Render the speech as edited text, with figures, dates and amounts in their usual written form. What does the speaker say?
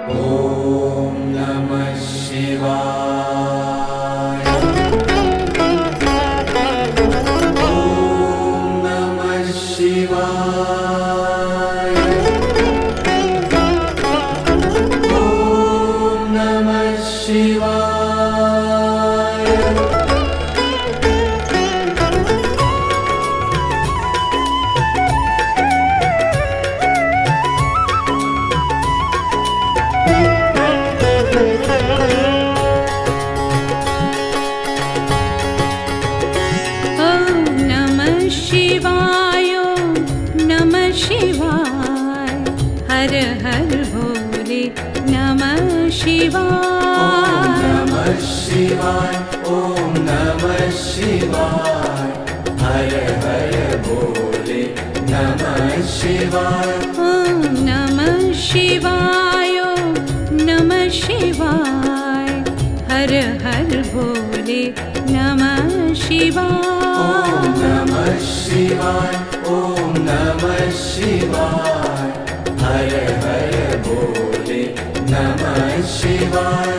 ॐ नमः शिवाय। ॐ नमः शिवाय। ॐ नमः शिवाय। हर हर भोले नमः शिवाय। नमः शिवाय। ॐ नमः शिवाय। हर हर भोले नमः शिवाय। ॐ नमः शिवाय। नमः शिवाय। हर हर भोले नमः शिवाय। नमः शिवाय। ॐ नमः शिवाय। हर हर भोले नमः शिवाय।